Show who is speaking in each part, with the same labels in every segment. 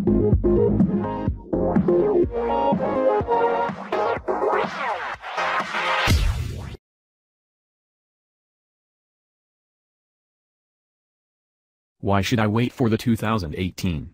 Speaker 1: Why should I wait for the 2018?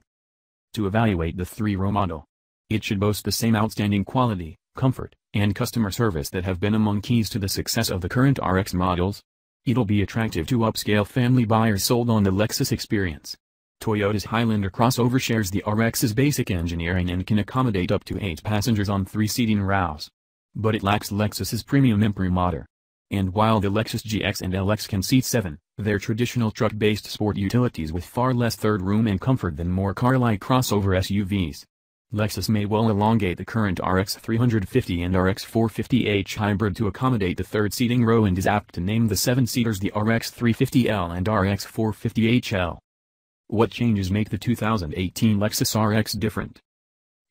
Speaker 1: To evaluate the 3-row model. It should boast the same outstanding quality, comfort, and customer service that have been among keys to the success of the current RX models. It'll be attractive to upscale family buyers sold on the Lexus experience. Toyota's Highlander crossover shares the RX's basic engineering and can accommodate up to 8 passengers on 3 seating rows. But it lacks Lexus's premium imprimatur. And while the Lexus GX and LX can seat 7, they're traditional truck-based sport utilities with far less third room and comfort than more car-like crossover SUVs. Lexus may well elongate the current RX 350 and RX 450h hybrid to accommodate the third seating row and is apt to name the 7-seaters the RX 350L and RX 450HL. What changes make the 2018 Lexus RX different?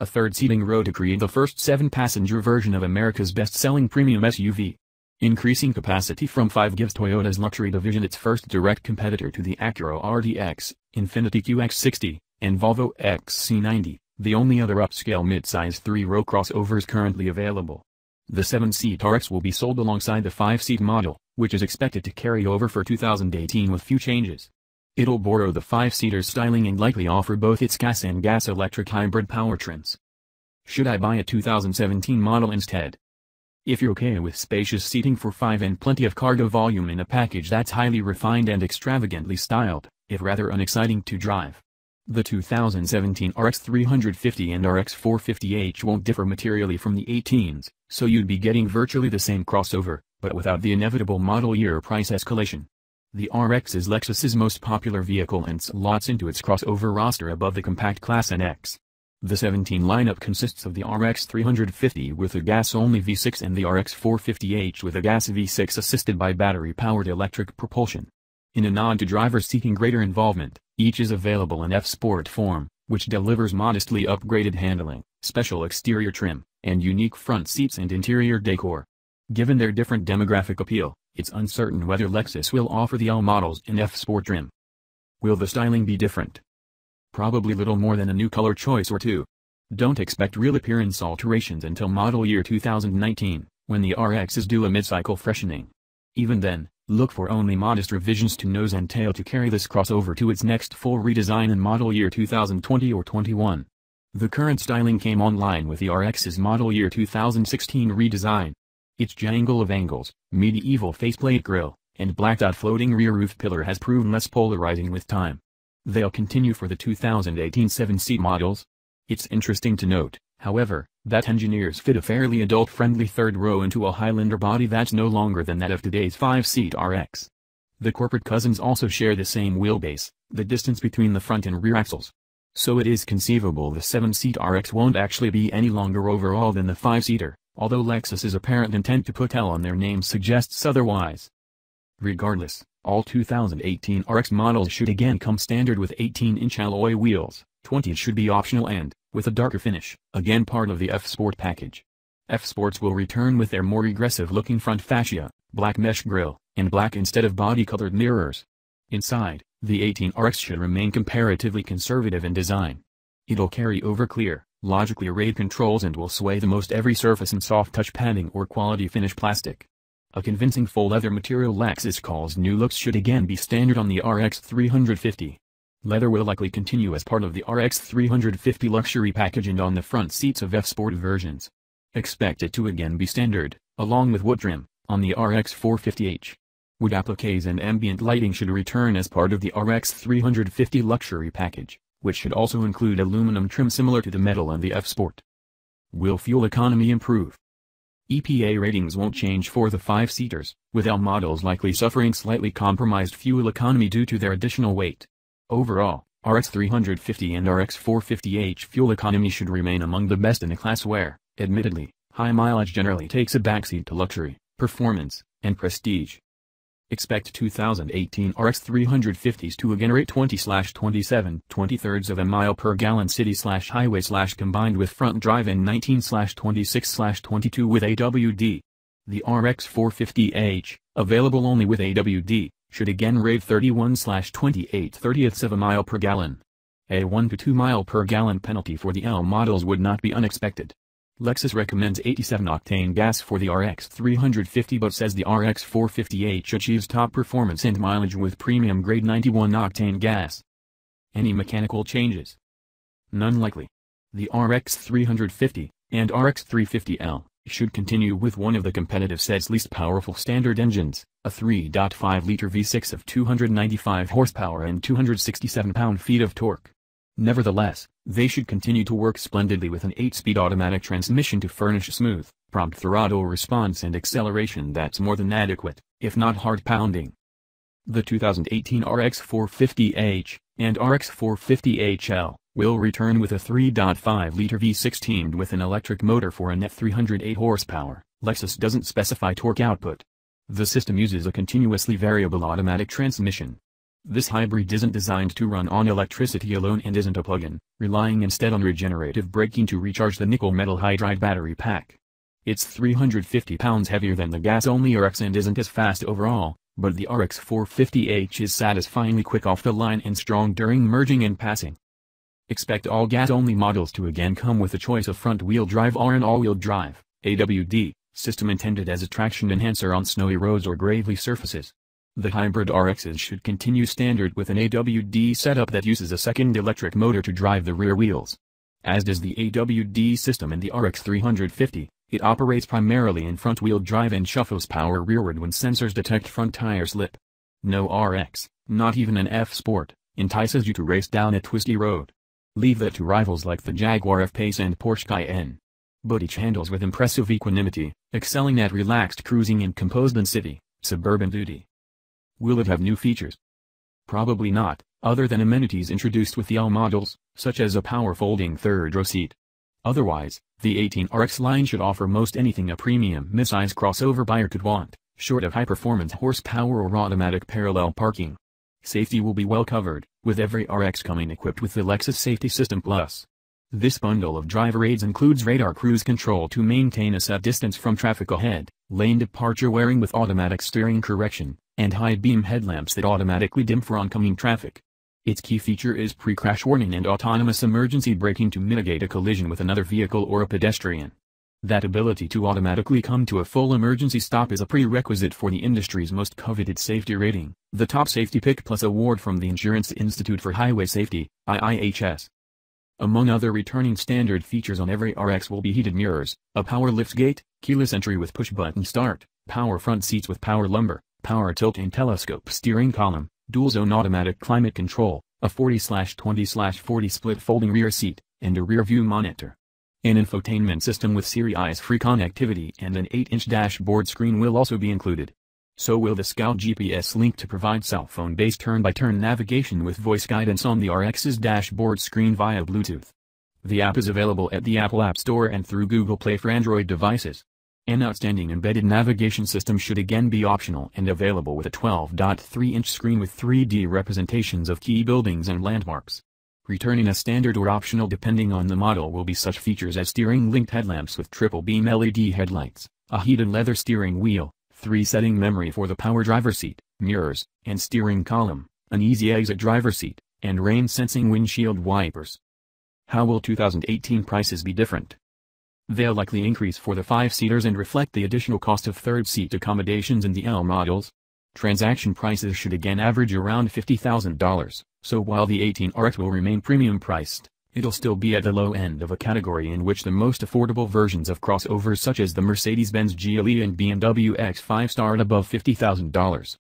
Speaker 1: A third seating row to create the first 7-passenger version of America's best-selling premium SUV. Increasing capacity from 5 gives Toyota's luxury division its first direct competitor to the Acura RDX, Infiniti QX60, and Volvo XC90, the only other upscale mid-size 3-row crossovers currently available. The 7-seat RX will be sold alongside the 5-seat model, which is expected to carry over for 2018 with few changes. It'll borrow the 5-seater's styling and likely offer both its gas and gas-electric hybrid powertrains. Should I buy a 2017 model instead? If you're okay with spacious seating for 5 and plenty of cargo volume in a package that's highly refined and extravagantly styled, if rather unexciting to drive. The 2017 RX 350 and RX 450h won't differ materially from the 18s, so you'd be getting virtually the same crossover, but without the inevitable model year price escalation. The RX is Lexus's most popular vehicle and slots into its crossover roster above the compact Class NX. The 17 lineup consists of the RX 350 with a gas-only V6 and the RX 450h with a gas V6 assisted by battery-powered electric propulsion. In a nod to drivers seeking greater involvement, each is available in F-Sport form, which delivers modestly upgraded handling, special exterior trim, and unique front seats and interior decor. Given their different demographic appeal, it's uncertain whether Lexus will offer the L models in F-Sport trim. Will the styling be different? Probably little more than a new color choice or two. Don't expect real appearance alterations until model year 2019, when the RX is due a mid-cycle freshening. Even then, look for only modest revisions to nose and tail to carry this crossover to its next full redesign in model year 2020 or 21. The current styling came online with the RX's model year 2016 redesign. Its jangle of angles, medieval faceplate grille, and blacked-out floating rear roof pillar has proven less polarizing with time. They'll continue for the 2018 7-seat models. It's interesting to note, however, that engineers fit a fairly adult-friendly third row into a Highlander body that's no longer than that of today's 5-seat RX. The corporate cousins also share the same wheelbase, the distance between the front and rear axles. So it is conceivable the 7-seat RX won't actually be any longer overall than the 5-seater, although Lexus's apparent intent to put L on their name suggests otherwise. Regardless, all 2018 RX models should again come standard with 18-inch alloy wheels, 20 should be optional and, with a darker finish, again part of the F-Sport package. F-Sports will return with their more aggressive-looking front fascia, black mesh grille, and black instead of body-colored mirrors. Inside, the 18 RX should remain comparatively conservative in design. It'll carry over clear, logically arrayed controls and will sway the most every surface in soft touch padding or quality finish plastic. A convincing faux leather material Lexus calls new looks should again be standard on the RX 350. Leather will likely continue as part of the RX 350 luxury package and on the front seats of F-Sport versions. Expect it to again be standard, along with wood trim, on the RX 450h. Wood appliques and ambient lighting should return as part of the RX 350 luxury package, which should also include aluminum trim similar to the metal on the F-Sport. Will fuel economy improve? EPA ratings won't change for the 5-seaters, with L models likely suffering slightly compromised fuel economy due to their additional weight. Overall, RX 350 and RX 450h fuel economy should remain among the best in the class where, admittedly, high mileage generally takes a backseat to luxury, performance, and prestige. Expect 2018 RX 350s to again rate 20/27 23rds of a mile per gallon city/highway/ combined with front drive and 19/26/22 with AWD. The RX 450h, available only with AWD, should again rate 31/28 30ths of a mile per gallon. A 1 to 2 mile per gallon penalty for the L models would not be unexpected. Lexus recommends 87-octane gas for the RX 350 but says the RX 450h achieves top performance and mileage with premium-grade 91-octane gas. Any mechanical changes? None likely. The RX 350 and RX 350L should continue with one of the competitive set's least powerful standard engines, a 3.5-liter V6 of 295 horsepower and 267 pound-feet of torque. Nevertheless, they should continue to work splendidly with an 8-speed automatic transmission to furnish smooth, prompt throttle response and acceleration that's more than adequate, if not heart-pounding. The 2018 RX 450h and RX 450HL will return with a 3.5-liter V6 teamed with an electric motor for a net 308 horsepower. Lexus doesn't specify torque output. The system uses a continuously variable automatic transmission. This hybrid isn't designed to run on electricity alone and isn't a plug-in, relying instead on regenerative braking to recharge the nickel metal hydride battery pack. It's 350 pounds heavier than the gas-only RX and isn't as fast overall, but the RX 450h is satisfyingly quick off the line and strong during merging and passing. Expect all gas-only models to again come with a choice of front-wheel drive or an all-wheel drive, AWD, system intended as a traction enhancer on snowy roads or gravelly surfaces. The hybrid RXs should continue standard with an AWD setup that uses a second electric motor to drive the rear wheels. As does the AWD system in the RX 350, it operates primarily in front-wheel drive and shuffles power rearward when sensors detect front tire slip. No RX, not even an F-Sport, entices you to race down a twisty road. Leave that to rivals like the Jaguar F-Pace and Porsche Cayenne. But each handles with impressive equanimity, excelling at relaxed cruising and composed in city, suburban duty. Will it have new features? Probably not, other than amenities introduced with the L models, such as a power-folding third-row seat. Otherwise, the 18RX line should offer most anything a premium midsize crossover buyer could want, short of high-performance horsepower or automatic parallel parking. Safety will be well covered, with every RX coming equipped with the Lexus Safety System Plus. This bundle of driver aids includes radar cruise control to maintain a set distance from traffic ahead, lane departure warning with automatic steering correction, and high-beam headlamps that automatically dim for oncoming traffic. Its key feature is pre-crash warning and autonomous emergency braking to mitigate a collision with another vehicle or a pedestrian. That ability to automatically come to a full emergency stop is a prerequisite for the industry's most coveted safety rating, the Top Safety Pick Plus award from the Insurance Institute for Highway Safety, IIHS. Among other returning standard features on every RX will be heated mirrors, a power liftgate, keyless entry with push-button start, power front seats with power lumbar, power tilt and telescope steering column, dual-zone automatic climate control, a 40/20/40 split folding rear seat, and a rear-view monitor. An infotainment system with Sirius-free connectivity and an 8-inch dashboard screen will also be included. So will the Scout GPS link to provide cell phone-based turn-by-turn navigation with voice guidance on the RX's dashboard screen via Bluetooth. The app is available at the Apple App Store and through Google Play for Android devices. An outstanding embedded navigation system should again be optional and available with a 12.3-inch screen with 3D representations of key buildings and landmarks. Returning as standard or optional depending on the model will be such features as steering-linked headlamps with triple-beam LED headlights, a heated leather steering wheel, 3-setting memory for the power driver seat, mirrors, and steering column, an easy exit driver seat, and rain-sensing windshield wipers. How will 2018 prices be different? They'll likely increase for the 5-seaters and reflect the additional cost of third-seat accommodations in the L models. Transaction prices should again average around $50,000, so while the 18RX will remain premium-priced, it'll still be at the low end of a category in which the most affordable versions of crossovers such as the Mercedes-Benz GLE and BMW X5 start above $50,000.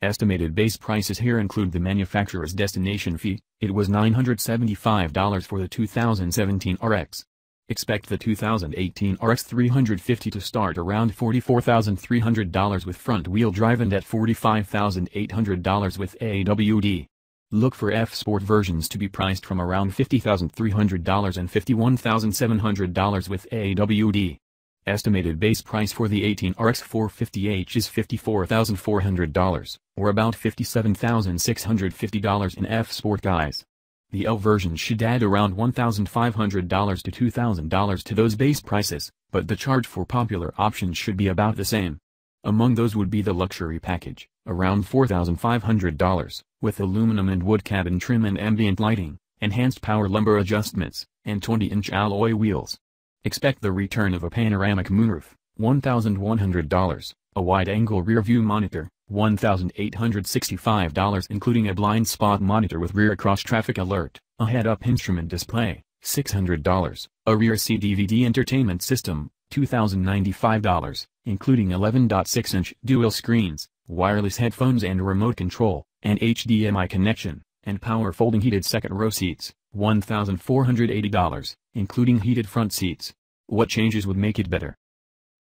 Speaker 1: Estimated base prices here include the manufacturer's destination fee. It was $975 for the 2017 RX. Expect the 2018 RX 350 to start around $44,300 with front-wheel drive and at $45,800 with AWD. Look for F-Sport versions to be priced from around $50,300 and $51,700 with AWD. Estimated base price for the 18RX 450h is $54,400, or about $57,650 in F-Sport guise. The L version should add around $1,500 to $2,000 to those base prices, but the charge for popular options should be about the same. Among those would be the luxury package, around $4,500, with aluminum and wood cabin trim and ambient lighting, enhanced power lumbar adjustments, and 20-inch alloy wheels. Expect the return of a panoramic moonroof, $1,100, a wide-angle rear-view monitor, $1,865 including a blind spot monitor with rear cross-traffic alert, a head-up instrument display, $600, a rear seat DVD entertainment system, $2,095, including 11.6-inch dual screens, wireless headphones and remote control, and HDMI connection, and power folding heated second-row seats, $1,480, including heated front seats. What changes would make it better?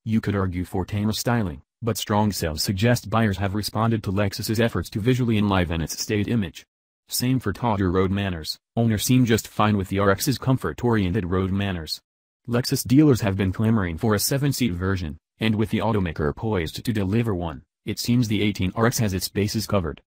Speaker 1: You could argue for tamer styling, but strong sales suggest buyers have responded to Lexus's efforts to visually enliven its stated image. Same for tauter road manners, owners seem just fine with the RX's comfort-oriented road manners. Lexus dealers have been clamoring for a 7-seat version, and with the automaker poised to deliver one, it seems the 18 RX has its bases covered.